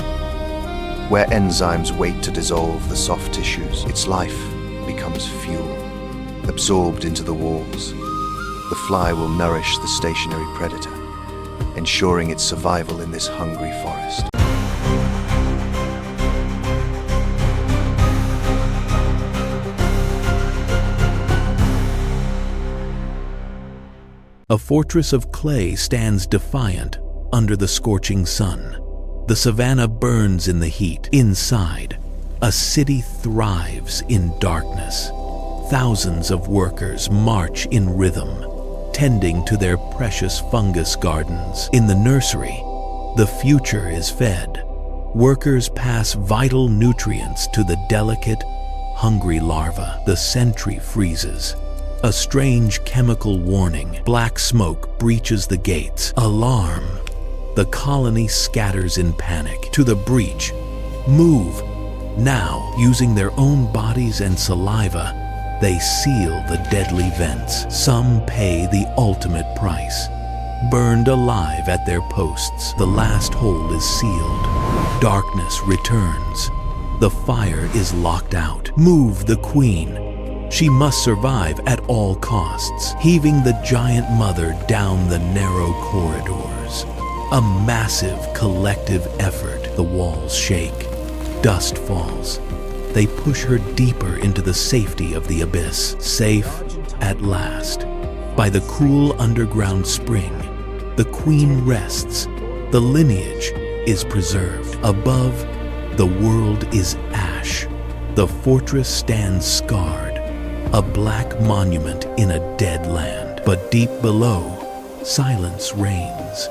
where enzymes wait to dissolve the soft tissues. Its life becomes fuel, absorbed into the walls. The fly will nourish the stationary predator, ensuring its survival in this hungry forest. A fortress of clay stands defiant under the scorching sun. The savannah burns in the heat. Inside, a city thrives in darkness. Thousands of workers march in rhythm, tending to their precious fungus gardens. In the nursery, the future is fed. Workers pass vital nutrients to the delicate, hungry larva. The sentry freezes. A strange chemical warning. Black smoke breaches the gates. Alarm. The colony scatters in panic. To the breach. Move. Now, using their own bodies and saliva, they seal the deadly vents. Some pay the ultimate price. Burned alive at their posts, the last hole is sealed. Darkness returns. The fire is locked out. Move the queen. She must survive at all costs, heaving the giant mother down the narrow corridors. A massive collective effort. The walls shake. Dust falls. They push her deeper into the safety of the abyss. Safe at last. By the cool underground spring, the queen rests. The lineage is preserved. Above, the world is ash. The fortress stands scarred, a black monument in a dead land. But deep below, silence reigns.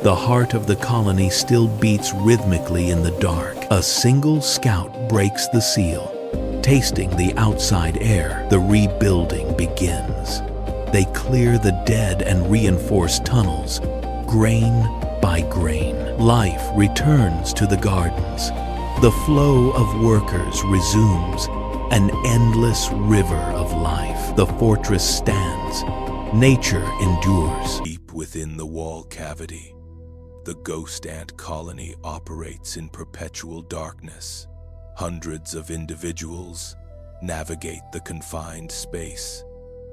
The heart of the colony still beats rhythmically in the dark. A single scout breaks the seal. Tasting the outside air, the rebuilding begins. They clear the dead and reinforce tunnels, grain by grain. Life returns to the gardens. The flow of workers resumes, an endless river of life. The fortress stands. Nature endures. Deep within the wall cavity, the ghost ant colony operates in perpetual darkness. Hundreds of individuals navigate the confined space,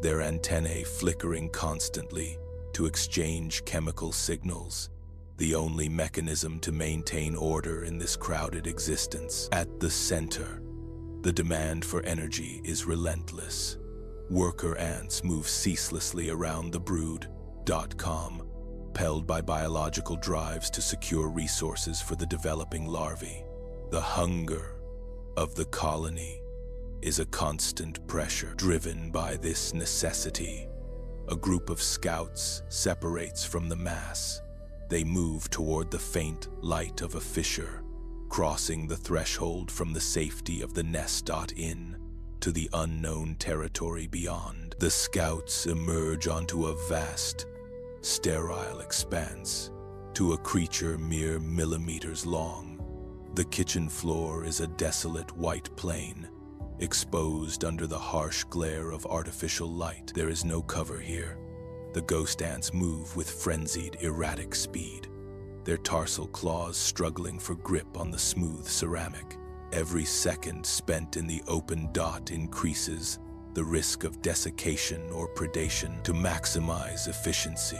their antennae flickering constantly to exchange chemical signals, the only mechanism to maintain order in this crowded existence. At the center, the demand for energy is relentless. Worker ants move ceaselessly around the brood.com, propelled by biological drives to secure resources for the developing larvae. The hunger of the colony is a constant pressure. Driven by this necessity, a group of scouts separates from the mass. They move toward the faint light of a fissure, crossing the threshold from the safety of the nest.in to the unknown territory beyond. The scouts emerge onto a vast, sterile expanse, to a creature mere millimeters long. The kitchen floor is a desolate white plain, exposed under the harsh glare of artificial light. There is no cover here. The ghost ants move with frenzied, erratic speed, their tarsal claws struggling for grip on the smooth ceramic. Every second spent in the open dot increases the risk of desiccation or predation. To maximize efficiency,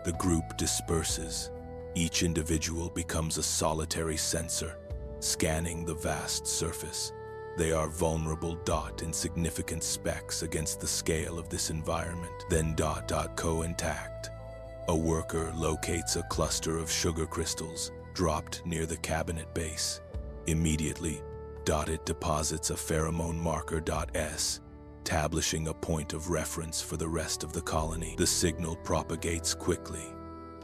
the group disperses. Each individual becomes a solitary sensor, scanning the vast surface. They are vulnerable. Insignificant specks against the scale of this environment. Then co intact. A worker locates a cluster of sugar crystals dropped near the cabinet base. Immediately, it deposits a pheromone marker S, establishing a point of reference for the rest of the colony. The signal propagates quickly.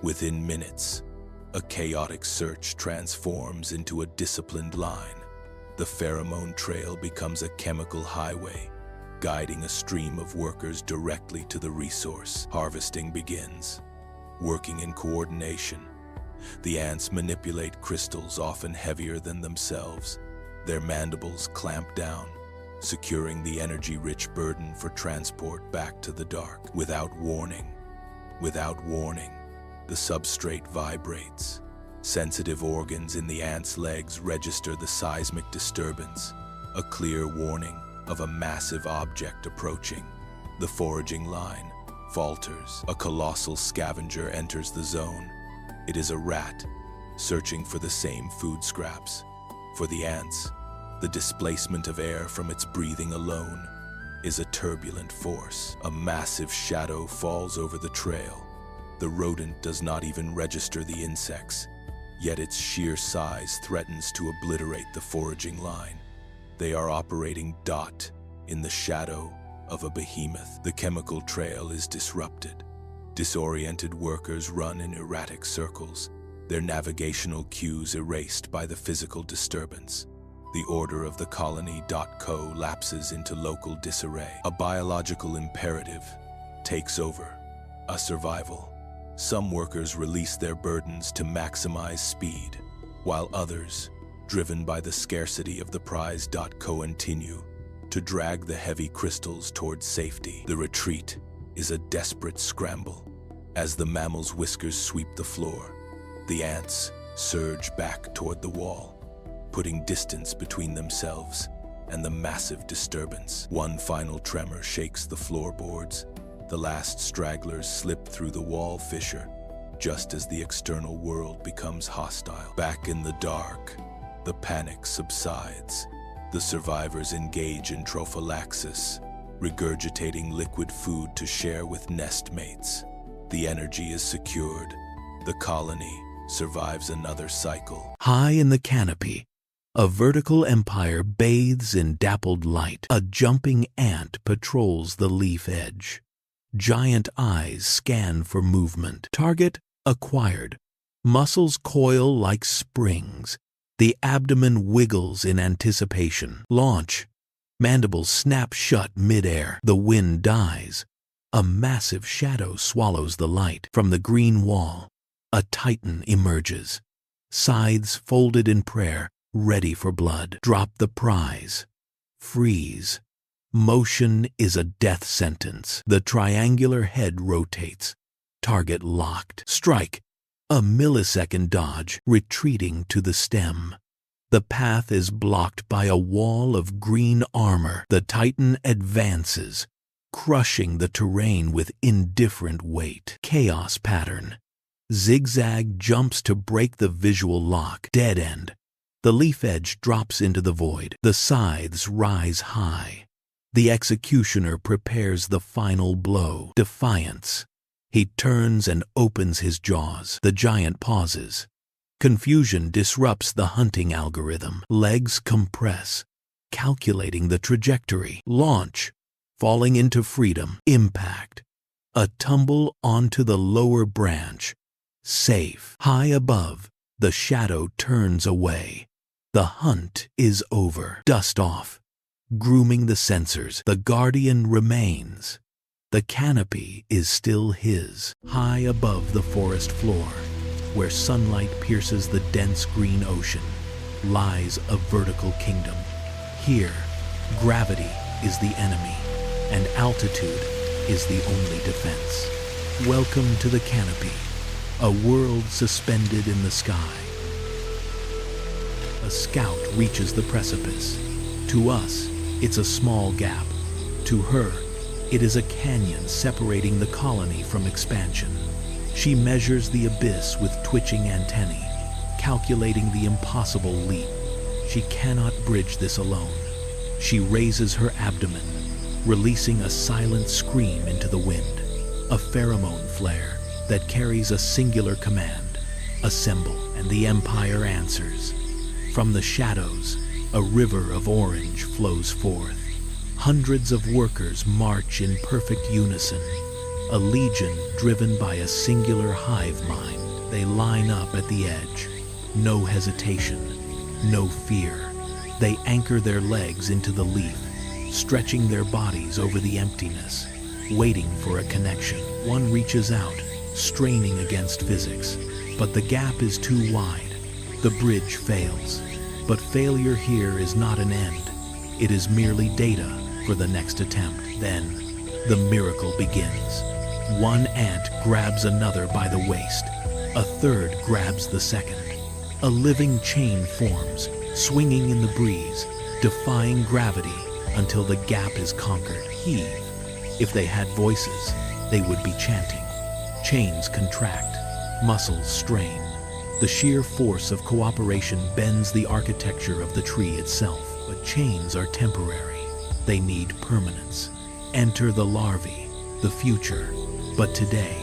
Within minutes, a chaotic search transforms into a disciplined line. The pheromone trail becomes a chemical highway, guiding a stream of workers directly to the resource. Harvesting begins. Working in coordination, the ants manipulate crystals often heavier than themselves. Their mandibles clamp down, securing the energy-rich burden for transport back to the dark. Without warning, the substrate vibrates. Sensitive organs in the ants' legs register the seismic disturbance, a clear warning of a massive object approaching. The foraging line falters. A colossal scavenger enters the zone. It is a rat, searching for the same food scraps. For the ants, the displacement of air from its breathing alone is a turbulent force. A massive shadow falls over the trail. The rodent does not even register the insects, yet its sheer size threatens to obliterate the foraging line. They are operating in the shadow of a behemoth. The chemical trail is disrupted. Disoriented workers run in erratic circles, their navigational cues erased by the physical disturbance. The order of the colony.co lapses into local disarray. A biological imperative takes over, a survival. Some workers release their burdens to maximize speed, while others, driven by the scarcity of the prize.co, continue to drag the heavy crystals towards safety. The retreat is a desperate scramble. As the mammal's whiskers sweep the floor, the ants surge back toward the wall, putting distance between themselves and the massive disturbance. One final tremor shakes the floorboards. The last stragglers slip through the wall fissure, just as the external world becomes hostile. Back in the dark, the panic subsides. The survivors engage in trophallaxis, regurgitating liquid food to share with nest mates. The energy is secured. The colony survives another cycle. High in the canopy, a vertical empire bathes in dappled light. A jumping ant patrols the leaf edge. Giant eyes scan for movement. Target acquired. Muscles coil like springs. The abdomen wiggles in anticipation. Launch. Mandibles snap shut midair. The wind dies. A massive shadow swallows the light. From the green wall, a titan emerges. Scythes folded in prayer, ready for blood. Drop the prize. Freeze. Motion is a death sentence. The triangular head rotates. Target locked. Strike. A millisecond dodge, retreating to the stem. The path is blocked by a wall of green armor. The titan advances, crushing the terrain with indifferent weight. Chaos pattern. Zigzag jumps to break the visual lock. Dead end. The leaf edge drops into the void. The scythes rise high. The executioner prepares the final blow. Defiance. He turns and opens his jaws. The giant pauses. Confusion disrupts the hunting algorithm. Legs compress, calculating the trajectory. Launch. Falling into freedom. Impact. A tumble onto the lower branch. Safe. High above, the shadow turns away. The hunt is over. Dust off. Grooming the sensors. The guardian remains. The canopy is still his. High above the forest floor, where sunlight pierces the dense green ocean, lies a vertical kingdom. Here, gravity is the enemy, and altitude is the only defense. Welcome to the canopy, a world suspended in the sky. A scout reaches the precipice. To us, it's a small gap. To her, it is a canyon separating the colony from expansion. She measures the abyss with twitching antennae, calculating the impossible leap. She cannot bridge this alone. She raises her abdomen, releasing a silent scream into the wind, a pheromone flare that carries a singular command: assemble, and the Empire answers. From the shadows, a river of orange flows forth. Hundreds of workers march in perfect unison, a legion driven by a singular hive mind. They line up at the edge. No hesitation, no fear. They anchor their legs into the leaf, stretching their bodies over the emptiness, waiting for a connection. One reaches out, straining against physics, but the gap is too wide. The bridge fails. But failure here is not an end. It is merely data for the next attempt. Then, the miracle begins. One ant grabs another by the waist. A third grabs the second. A living chain forms, swinging in the breeze, defying gravity until the gap is conquered. Heave. If they had voices, they would be chanting. Chains contract, muscles strain. The sheer force of cooperation bends the architecture of the tree itself. But chains are temporary. They need permanence. Enter the larvae, the future. But today,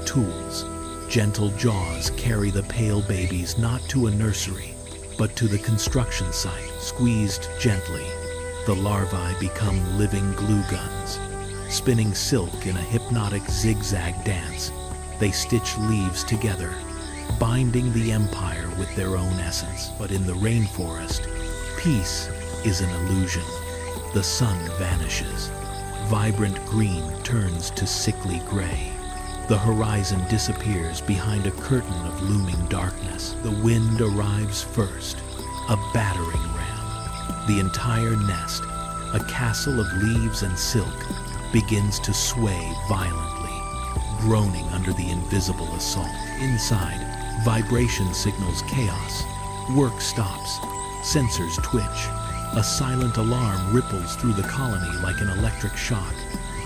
tools. Gentle jaws carry the pale babies not to a nursery, but to the construction site. Squeezed gently, the larvae become living glue guns. Spinning silk in a hypnotic zigzag dance, they stitch leaves together, binding the empire with their own essence. But in the rainforest, peace is an illusion. The sun vanishes. Vibrant green turns to sickly gray. The horizon disappears behind a curtain of looming darkness. The wind arrives first, a battering ram. The entire nest, a castle of leaves and silk, begins to sway violently, groaning under the invisible assault. Inside, vibration signals chaos. Work stops. Sensors twitch. A silent alarm ripples through the colony like an electric shock.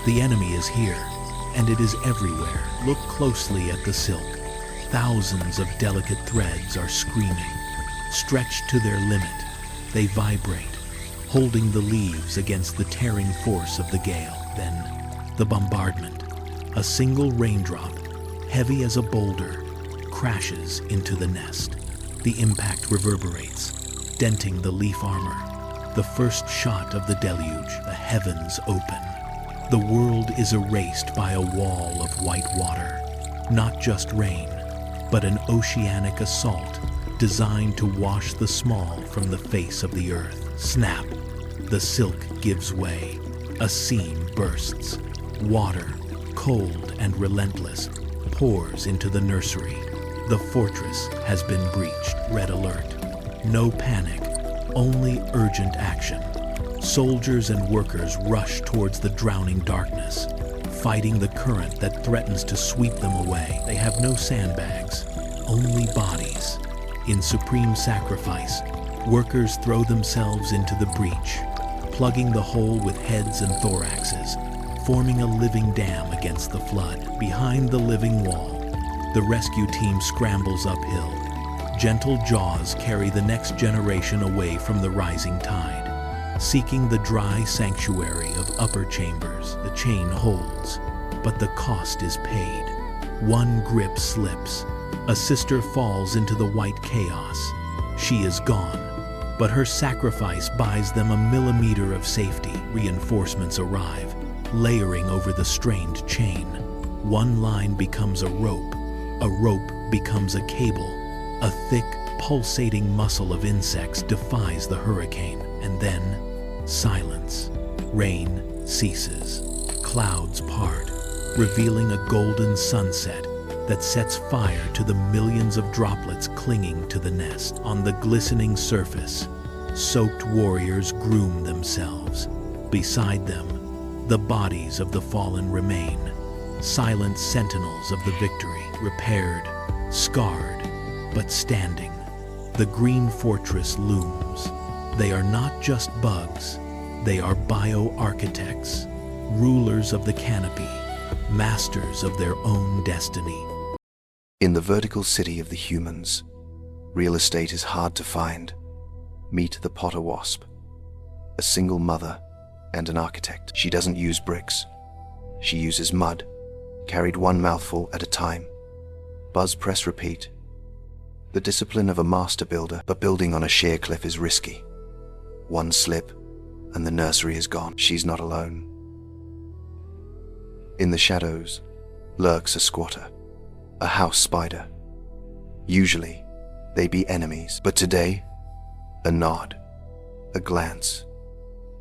The enemy is here, and it is everywhere. Look closely at the silk. Thousands of delicate threads are screaming. Stretched to their limit, they vibrate, holding the leaves against the tearing force of the gale. Then, the bombardment. A single raindrop, heavy as a boulder, crashes into the nest. The impact reverberates, denting the leaf armor. The first shot of the deluge, the heavens open. The world is erased by a wall of white water. Not just rain, but an oceanic assault designed to wash the small from the face of the earth. Snap. The silk gives way. A seam bursts. Water, cold and relentless, pours into the nursery. The fortress has been breached. Red alert. No panic. Only urgent action. Soldiers and workers rush towards the drowning darkness, fighting the current that threatens to sweep them away. They have no sandbags, only bodies. In supreme sacrifice, workers throw themselves into the breach, plugging the hole with heads and thoraxes, forming a living dam against the flood. Behind the living wall, the rescue team scrambles uphill. Gentle jaws carry the next generation away from the rising tide. Seeking the dry sanctuary of upper chambers, the chain holds, but the cost is paid. One grip slips. A sister falls into the white chaos. She is gone, but her sacrifice buys them a millimeter of safety. Reinforcements arrive, layering over the strained chain. One line becomes a rope becomes a cable. A thick, pulsating muscle of insects defies the hurricane, and then silence. Rain ceases. Clouds part, revealing a golden sunset that sets fire to the millions of droplets clinging to the nest. On the glistening surface, soaked warriors groom themselves. Beside them, the bodies of the fallen remain, silent sentinels of the victory, repaired, scarred, but standing. The green fortress looms. They are not just bugs, they are bioarchitects, rulers of the canopy, masters of their own destiny. In the vertical city of the humans, real estate is hard to find. Meet the potter wasp, a single mother and an architect. She doesn't use bricks. She uses mud, carried one mouthful at a time. Buzz, press, repeat. The discipline of a master builder, but building on a sheer cliff is risky. One slip, and the nursery is gone. She's not alone. In the shadows lurks a squatter, a house spider. Usually, they be enemies, but today, a nod, a glance.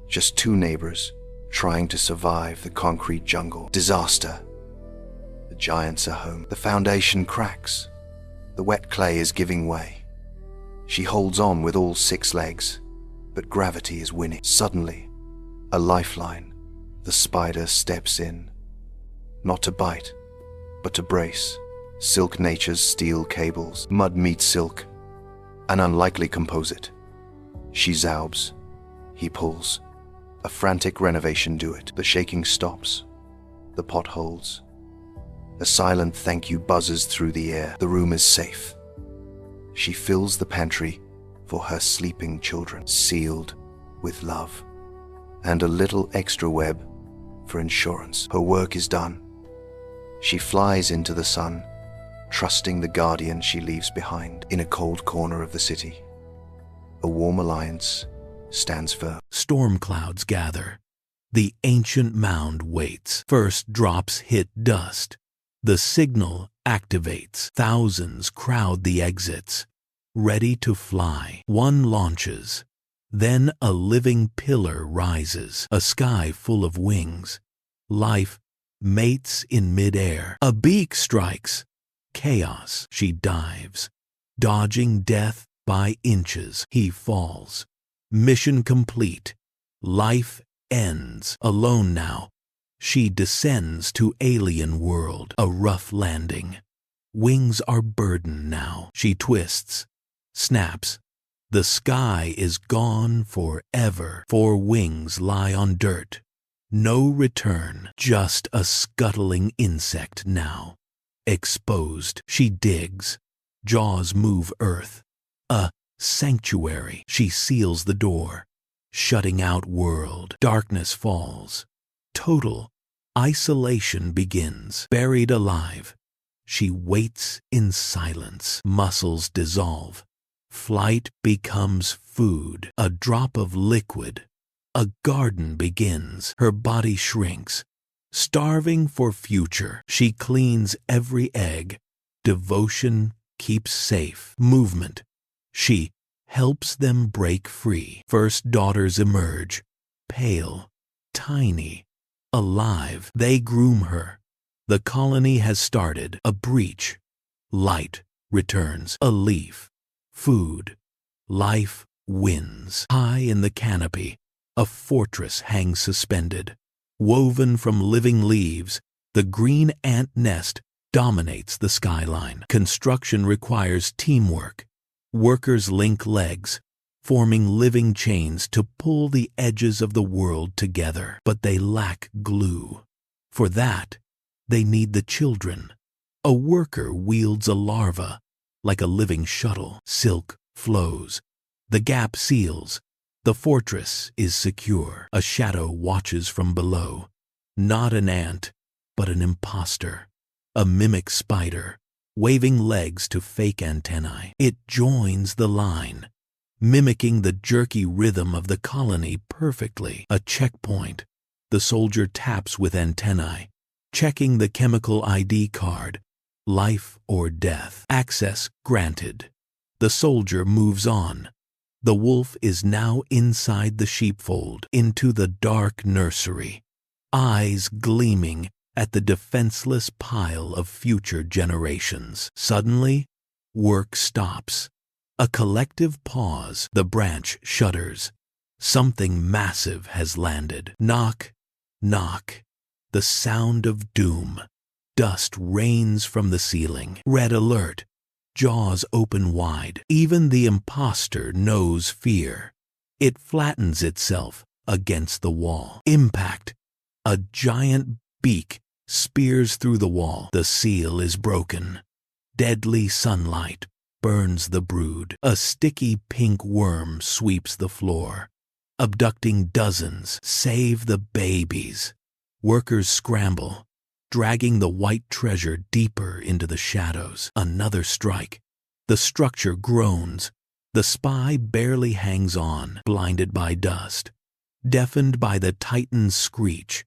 Just two neighbors trying to survive the concrete jungle. Disaster. The giants are home. The foundation cracks. The wet clay is giving way. She holds on with all 6 legs, but gravity is winning. Suddenly, a lifeline. The spider steps in. Not to bite, but to brace. Silk nature's steel cables. Mud meets silk. An unlikely composite. She zaubs. He pulls. A frantic renovation do it. The shaking stops. The pot holds. A silent thank you buzzes through the air. The room is safe. She fills the pantry for her sleeping children, sealed with love, and a little extra web for insurance. Her work is done. She flies into the sun, trusting the guardian she leaves behind. In a cold corner of the city, a warm alliance stands firm. Storm clouds gather. The ancient mound waits. First drops hit dust. The signal activates. Thousands crowd the exits, ready to fly. One launches. Then a living pillar rises. A sky full of wings. Life mates in midair. A beak strikes. Chaos. She dives, dodging death by inches. He falls. Mission complete. Life ends. Alone now, she descends to alien world. A rough landing. Wings are burdened now. She twists, snaps. The sky is gone forever. 4 wings lie on dirt. No return. Just a scuttling insect now. Exposed. She digs. Jaws move earth. A sanctuary. She seals the door, shutting out world. Darkness falls. Total isolation begins. Buried alive, she waits in silence. Muscles dissolve. Flight becomes food. A drop of liquid. A garden begins. Her body shrinks. Starving for future, she cleans every egg. Devotion keeps safe. Movement. She helps them break free. First daughters emerge. Pale, tiny, alive. They groom her. The colony has started. A breach. Light returns. A leaf. Food. Life wins. High in the canopy, a fortress hangs suspended. Woven from living leaves, the green ant nest dominates the skyline. Construction requires teamwork. Workers link legs, forming living chains to pull the edges of the world together. But they lack glue. For that, they need the children. A worker wields a larva, like a living shuttle. Silk flows. The gap seals. The fortress is secure. A shadow watches from below. Not an ant, but an imposter. A mimic spider, waving legs to fake antennae. It joins the line, mimicking the jerky rhythm of the colony perfectly. A checkpoint. The soldier taps with antennae, checking the chemical ID card. Life or death. Access granted. The soldier moves on. The wolf is now inside the sheepfold, into the dark nursery, eyes gleaming at the defenseless pile of future generations. Suddenly, work stops. A collective pause. The branch shudders. Something massive has landed. Knock, knock. The sound of doom. Dust rains from the ceiling. Red alert. Jaws open wide. Even the imposter knows fear. It flattens itself against the wall. Impact. A giant beak spears through the wall. The seal is broken. Deadly sunlight burns the brood. A sticky pink worm sweeps the floor, abducting dozens. Save the babies. Workers scramble, dragging the white treasure deeper into the shadows. Another strike. The structure groans. The spy barely hangs on, blinded by dust, deafened by the Titan's screech.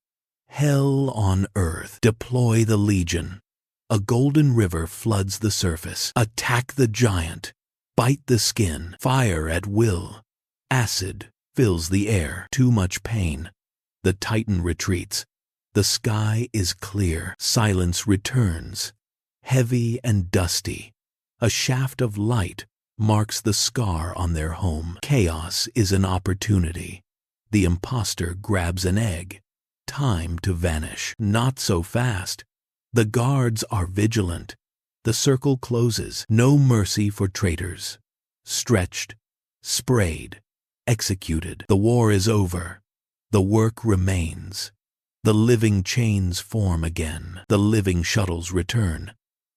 Hell on earth. Deploy the Legion. A golden river floods the surface. Attack the giant. Bite the skin. Fire at will. Acid fills the air. Too much pain. The Titan retreats. The sky is clear. Silence returns, heavy and dusty. A shaft of light marks the scar on their home. Chaos is an opportunity. The imposter grabs an egg. Time to vanish. Not so fast. The guards are vigilant. The circle closes. No mercy for traitors. Stretched, sprayed, executed. The war is over. The work remains. The living chains form again. The living shuttles return,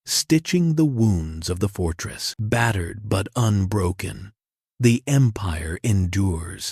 stitching the wounds of the fortress, battered but unbroken. The empire endures.